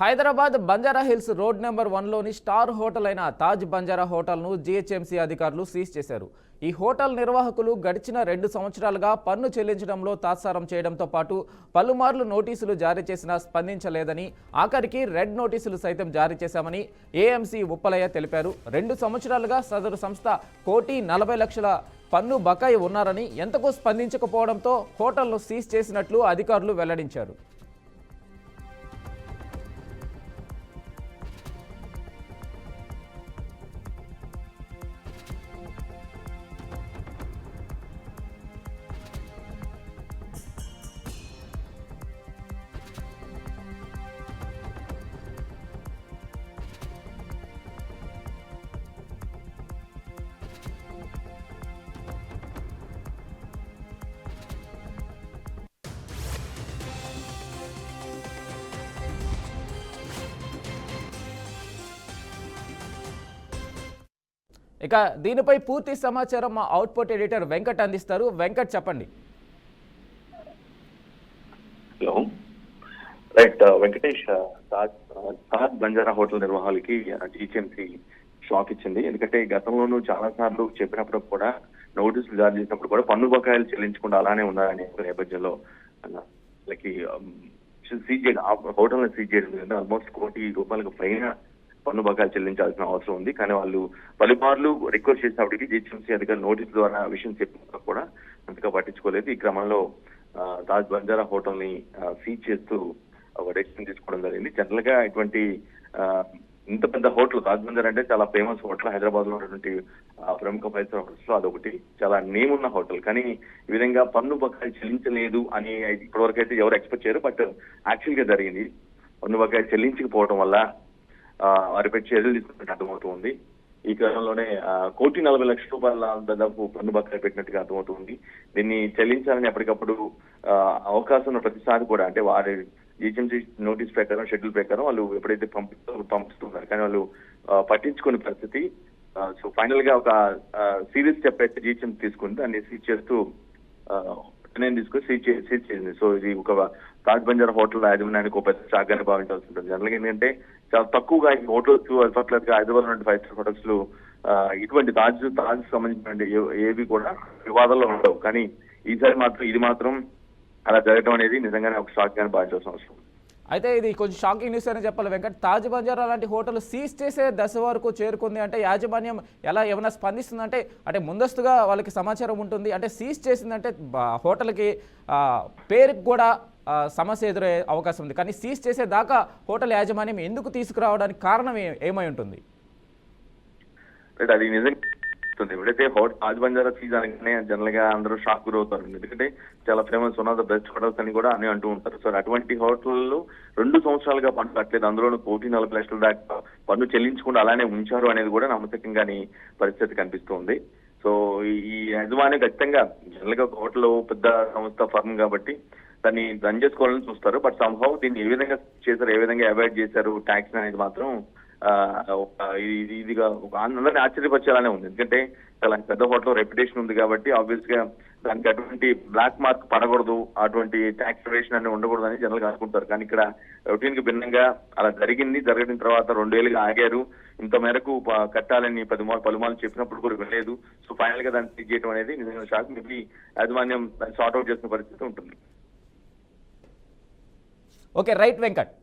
Hyderabad Banjara Hills road number 1లోని star hotel అయిన తాజ్ బంజారా హోటల్ను జీహెచ్ఎంసీ అధికారులు సీజ్ చేశారు. ఈ హోటల్ నిర్వాహకులు గడిచిన 2 సంవత్సరాలుగా పన్ను చెల్లించడంలో తాత్సారం చేయడంతో పాటు పలుమార్లు నోటీసులు జారీ చేసినా స్పందించలేదని, ఆఖరికి రెడ్ నోటీసులు సైతం జారీ చేశామని ఏఎంసీ ఉప్పలయ్య తెలిపారు. 2 సంవత్సరాలుగా సదరు సంస్థ 1,40,00,000 పన్ను బకాయి ఉన్నారని, ఎంతకు స్పందించకపోవడంతో హోటల్ను సీజ్ చేసినట్లు అధికారులు వెల్లడించారు. ఇక దీనిపై పూర్తి సమాచారం మా అవుట్పుట్ ఎడిటర్ వెంకట్ అందిస్తారు. వెంకట్, చెప్పండి. Hello, right. Venkatesh, Taj Banjara hotel నిర్వాహకులకి జీహెచ్ఎంసీ షాక్ ఇచ్చింది. ఎందుకంటే గతంలోనూ చాలా సార్లు చెప్పినప్పుడు కూడా, నోటీసులు జారీ చేసినప్పుడు కూడా పన్ను బకాయిలు చెల్లించకుండా అలానే ఉన్నారనే నేపథ్యంలో వాళ్ళకి సీజ్ చేయడం, హోటల్ సీజ్ చేయడం ఆల్మోస్ట్ ₹1,00,00,000 పైన పన్ను బకాయిలు చెల్లించాల్సిన అవసరం ఉంది. కానీ వాళ్ళు పలుమార్లు రిక్వెస్ట్ చేసినప్పటికీ జీహెచ్ఎంసీ అధికారులు నోటీసు ద్వారా విషయం చెప్పినా కూడా అంతగా పట్టించుకోలేదు. ఈ క్రమంలో తాజ్ బంజారా హోటల్ ని సీజ్ చేస్తూ ఒక డెసిషన్ తీసుకోవడం జరిగింది. జనరల్ గా ఇటువంటి ఇంత పెద్ద హోటల్, తాజ్ బంజారా అంటే చాలా ఫేమస్ హోటల్, హైదరాబాద్ లో ఉన్నటువంటి ప్రముఖ 5 హోటల్స్ లో అదొకటి, చాలా నేమ్ ఉన్న హోటల్. కానీ ఈ విధంగా పన్ను బకాయిలు చెల్లించలేదు అని ఇప్పటివరకు అయితే ఎవరు ఎక్స్పెక్ట్ చేయరు. బట్ యాక్చువల్ గా జరిగింది. పన్ను బకాయిలు చెల్లించకపోవడం వల్ల వారిపై చర్యలు తీసుకున్నట్టు అర్థమవుతుంది. ఈ క్రమంలోనే ₹1,40,00,000 దాదాపు పన్ను బకాయి పెట్టినట్టుగా అర్థమవుతుంది. దీన్ని చెల్లించాలని ఎప్పటికప్పుడు అవకాశం ఉన్న ప్రతిసారి కూడా, అంటే వారి జీహెచ్ఎంసీ నోటీస్ ప్రకారం, షెడ్యూల్ ప్రకారం వాళ్ళు ఎప్పుడైతే పంపిస్తున్నారు, కానీ వాళ్ళు పట్టించుకునే పరిస్థితి. సో ఫైనల్ గా ఒక సీరియస్ స్టెప్ అయితే జీహెచ్ఎంసీ తీసుకుంది. దాన్ని సీజ్ చేస్తూ నిర్ణయం తీసుకుని సీజ్ చేసింది. సో ఇది ఒక తాజ్ బంజారా హోటల్ యాజమాన్యానికి ఒక పెద్ద షాక్ గానే భావించాల్సి ఉంటుంది. జనరల్ గా ఏంటంటే చాలా తక్కువగా ఈ హోటల్స్, పర్టికులర్ గా హైదరాబాద్ లో 5 స్టార్ హోటల్స్ లో ఇటువంటి తాజ్ సంబంధించిన ఏవి కూడా వివాదాల్లో ఉండవు. కానీ ఈసారి మాత్రం ఇది మాత్రం అలా జరగడం అనేది నిజంగానే ఒక షాక్ గానే భావించాల్సిన అవసరం. అయితే ఇది కొంచెం షాకింగ్ న్యూస్ అని చెప్పాలి వెంకట్. తాజ్ బంజారా లాంటి హోటల్ సీజ్ చేసే దశ వరకు చేరుకుంది అంటే యాజమాన్యం ఏమైనా స్పందిస్తుందంటే, అంటే ముందస్తుగా వాళ్ళకి సమాచారం ఉంటుంది అంటే సీజ్ చేసిందంటే హోటల్కి పేరుకి కూడా సమస్య ఎదురయ్యే అవకాశం ఉంది. కానీ సీజ్ చేసేదాకా హోటల్ యాజమాన్యం ఎందుకు తీసుకురావడానికి కారణం ఏమై ఉంటుంది? అది నిజంగా ఎప్పుడైతే తాజ్ బంజారా సీజ్ అనగానే జనరల్ గా అందరూ షాక్ గురవుతారు. ఎందుకంటే చాలా famous, one of the best hotels అని కూడా అని అంటూ ఉంటారు. సో అటువంటి హోటల్లో 2 సంవత్సరాలుగా పన్ను కట్టలేదు, అందులోనూ ₹1,40,00,000 దాకా పన్ను చెల్లించకుండా అలానే ఉంచారు అనేది కూడా నమ్మకంగాని పరిస్థితి కనిపిస్తుంది. సో ఈ యజమాని ఖచ్చితంగా జనరల్ గా హోటల్ పెద్ద సంస్థ, ఫర్మ్ కాబట్టి దాన్ని రన్ చేసుకోవాలని చూస్తారు. బట్ సంహౌ దీన్ని ఏ విధంగా చేశారు, ఏ విధంగా అవాయిడ్ చేశారు ట్యాక్స్ అనేది మాత్రం ఇదిగా అందరినీ ఆశ్చర్యపరిచేలానే ఉంది. ఎందుకంటే చాలా పెద్ద హోటల్ రెప్యుటేషన్ ఉంది కాబట్టి ఆబ్వియస్ గా దానికి అటువంటి బ్లాక్ మార్క్ పడకూడదు, అటువంటి ట్యాక్స్ రివేషన్ అనేది ఉండకూడదు అని జనరల్ గా అనుకుంటారు. కానీ ఇక్కడ రొటీన్ కి భిన్నంగా అలా జరిగింది. జరిగిన తర్వాత 2 ఏళ్ళుగా ఆగారు. ఇంత మేరకు కట్టాలని పలుమార్లు చెప్పినప్పుడు కూడా వెళ్ళలేదు. సో ఫైనల్ గా దాన్ని సీజ్ చేయడం అనేది నిజంగా షాక్. మేబీ యాజమాన్యం సార్ట్ అవుట్ చేసిన పరిస్థితి ఉంటుంది. Okay, right Venkat.